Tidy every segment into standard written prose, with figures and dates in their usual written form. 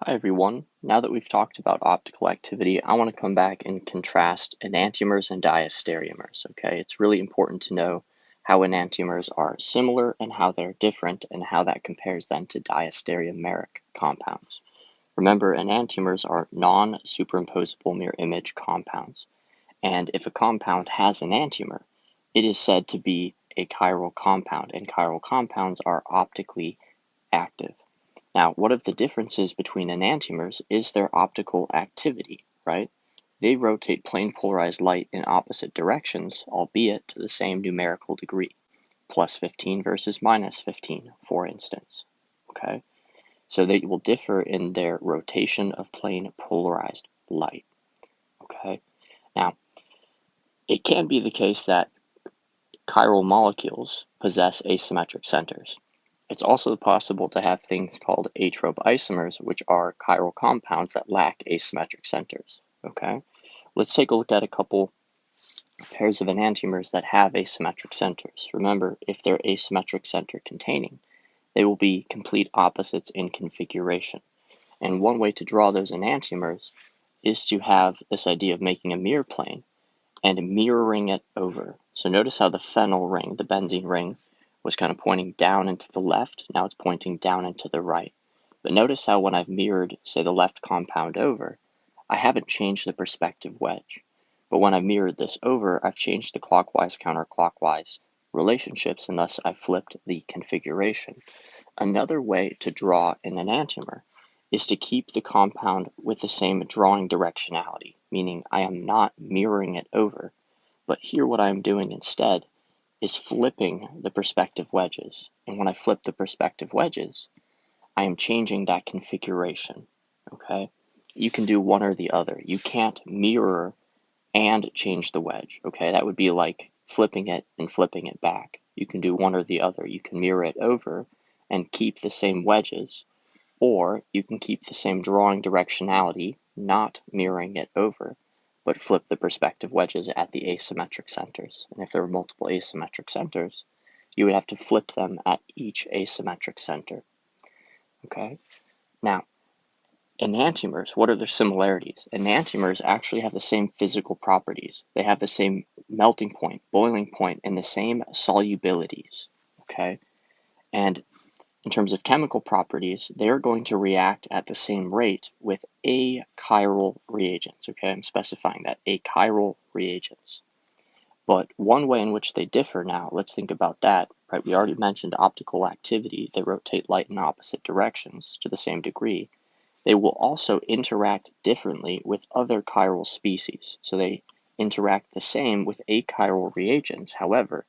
Hi everyone. Now that we've talked about optical activity, I want to come back and contrast enantiomers and diastereomers. Okay, it's really important to know how enantiomers are similar and how they're different and how that compares then to diastereomeric compounds. Remember, enantiomers are non-superimposable mirror image compounds, and if a compound has an enantiomer, it is said to be a chiral compound, and chiral compounds are optically active. Now, one of the differences between enantiomers is their optical activity, right? They rotate plane polarized light in opposite directions, albeit to the same numerical degree, plus 15 versus minus 15, for instance, okay? So they will differ in their rotation of plane polarized light, okay? Now, it can be the case that chiral molecules possess asymmetric centers. It's also possible to have things called atrope isomers, which are chiral compounds that lack asymmetric centers. Okay, let's take a look at a couple pairs of enantiomers that have asymmetric centers. Remember, if they're asymmetric center containing, they will be complete opposites in configuration. And one way to draw those enantiomers is to have this idea of making a mirror plane and mirroring it over. So notice how the phenyl ring, the benzene ring, was kind of pointing down and to the left. Now it's pointing down and to the right. But notice how when I've mirrored, say, the left compound over, I haven't changed the perspective wedge. But when I've mirrored this over, I've changed the clockwise counterclockwise relationships, and thus I've flipped the configuration. Another way to draw an enantiomer is to keep the compound with the same drawing directionality, meaning I am not mirroring it over, but here what I'm doing instead is flipping the perspective wedges. And when I flip the perspective wedges, I am changing that configuration, okay? You can do one or the other. You can't mirror and change the wedge, okay? That would be like flipping it and flipping it back. You can do one or the other. You can mirror it over and keep the same wedges, or you can keep the same drawing directionality, not mirroring it over, but flip the perspective wedges at the asymmetric centers. And if there were multiple asymmetric centers, you would have to flip them at each asymmetric center. Okay? Now, enantiomers, what are their similarities? Enantiomers actually have the same physical properties. They have the same melting point, boiling point, and the same solubilities. Okay? And in terms of chemical properties, they are going to react at the same rate with achiral reagents. Okay, I'm specifying that, achiral reagents. But one way in which they differ now, let's think about that, right? We already mentioned optical activity. They rotate light in opposite directions to the same degree. They will also interact differently with other chiral species. So they interact the same with achiral reagents. However,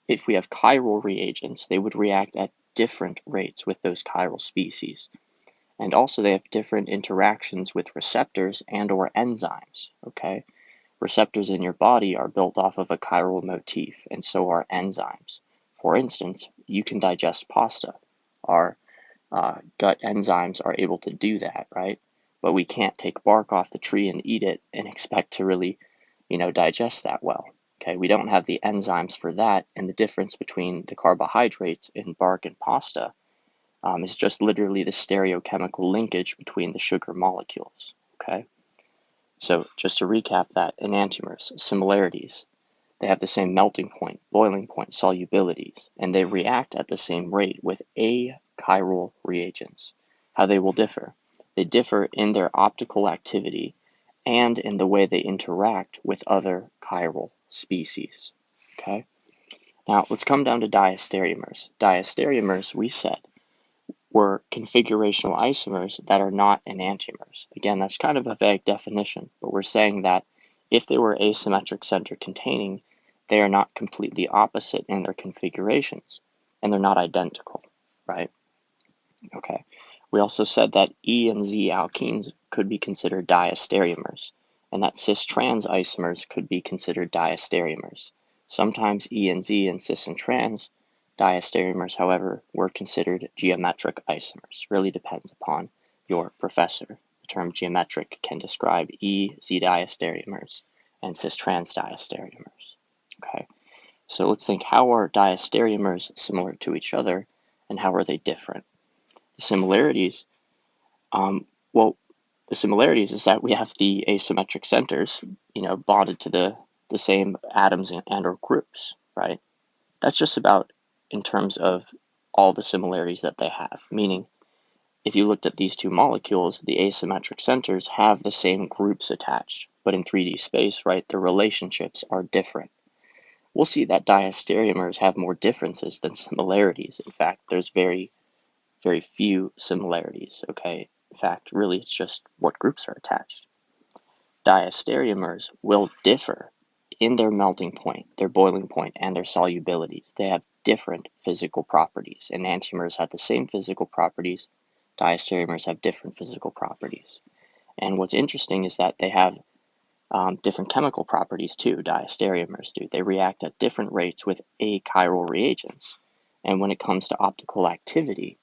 if we have chiral reagents, they would react at different rates with those chiral species. And also they have different interactions with receptors and or enzymes, okay? Receptors in your body are built off of a chiral motif, and so are enzymes. For instance, you can digest pasta. Our gut enzymes are able to do that, right? But we can't take bark off the tree and eat it and expect to really, digest that well. Okay, we don't have the enzymes for that, and the difference between the carbohydrates in bark and pasta is just literally the stereochemical linkage between the sugar molecules. Okay, so just to recap that, enantiomers, similarities, they have the same melting point, boiling point, solubilities, and they react at the same rate with achiral reagents. How they will differ? They differ in their optical activity and in the way they interact with other chiral species. Okay? Now, let's come down to diastereomers. Diastereomers, we said, were configurational isomers that are not enantiomers. Again, that's kind of a vague definition, but we're saying that if they were asymmetric center containing, they are not completely opposite in their configurations, and they're not identical, right? Okay. We also said that E and Z alkenes could be considered diastereomers, and that cis-trans isomers could be considered diastereomers. Sometimes E and Z and cis and trans diastereomers, however, were considered geometric isomers. Really depends upon your professor. The term geometric can describe E, Z diastereomers, and cis-trans diastereomers. Okay, so let's think, how are diastereomers similar to each other, and how are they different? The similarities, Well, the similarities is that we have the asymmetric centers, bonded to the same atoms and or groups, right? That's just about in terms of all the similarities that they have, meaning if you looked at these two molecules, the asymmetric centers have the same groups attached, but in 3D space, right, the relationships are different. We'll see that diastereomers have more differences than similarities. In fact, there's very, very few similarities, okay? In fact, really, it's just what groups are attached. Diastereomers will differ in their melting point, their boiling point, and their solubilities. They have different physical properties. Enantiomers have the same physical properties. Diastereomers have different physical properties. And what's interesting is that they have different chemical properties too. Diastereomers do. They react at different rates with achiral reagents. And when it comes to optical activity,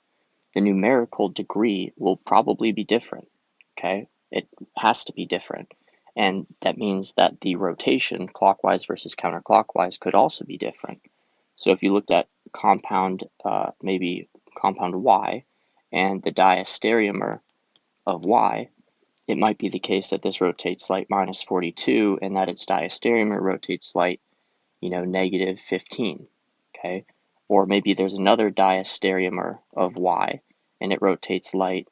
the numerical degree will probably be different. Okay, it has to be different. And that means that the rotation, clockwise versus counterclockwise, could also be different. So if you looked at compound, maybe compound Y, and the diastereomer of Y, it might be the case that this rotates light minus 42 and that its diastereomer rotates light, negative 15, okay? Or maybe there's another diastereomer of Y and it rotates light,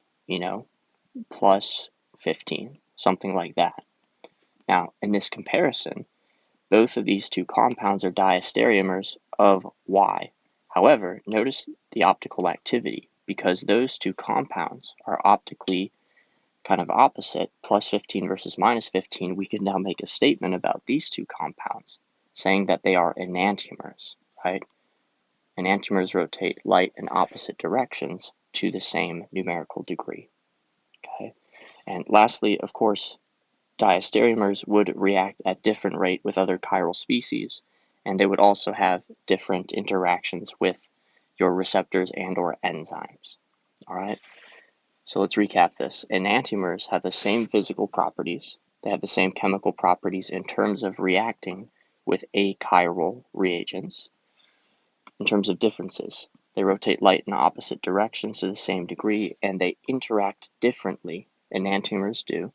plus 15, something like that. Now, in this comparison, both of these two compounds are diastereomers of Y. However, notice the optical activity, because those two compounds are optically kind of opposite, plus 15 versus minus 15, we can now make a statement about these two compounds, saying that they are enantiomers, right? Enantiomers rotate light in opposite directions to the same numerical degree, okay? And lastly, of course, diastereomers would react at different rate with other chiral species, and they would also have different interactions with your receptors and or enzymes, all right? So let's recap this. Enantiomers have the same physical properties. They have the same chemical properties in terms of reacting with achiral reagents. In terms of differences, they rotate light in opposite directions to the same degree, and they interact differently, enantiomers do,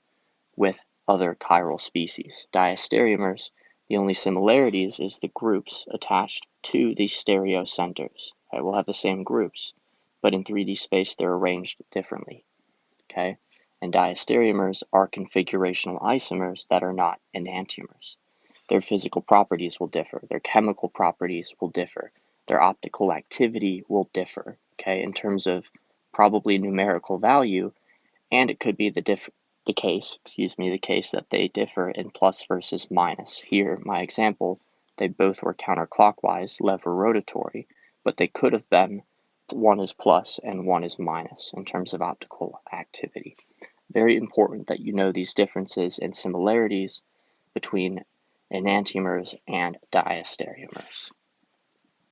with other chiral species. Diastereomers, the only similarities is the groups attached to the stereocenters. Okay, we'll have the same groups, but in 3D space they're arranged differently. Okay, and diastereomers are configurational isomers that are not enantiomers. Their physical properties will differ. Their chemical properties will differ. Their optical activity will differ. Okay, in terms of probably numerical value, and it could be the case that they differ in plus versus minus. Here, my example, they both were counterclockwise, lever rotatory, but they could have been one is plus and one is minus in terms of optical activity. Very important that you know these differences and similarities between enantiomers and diastereomers.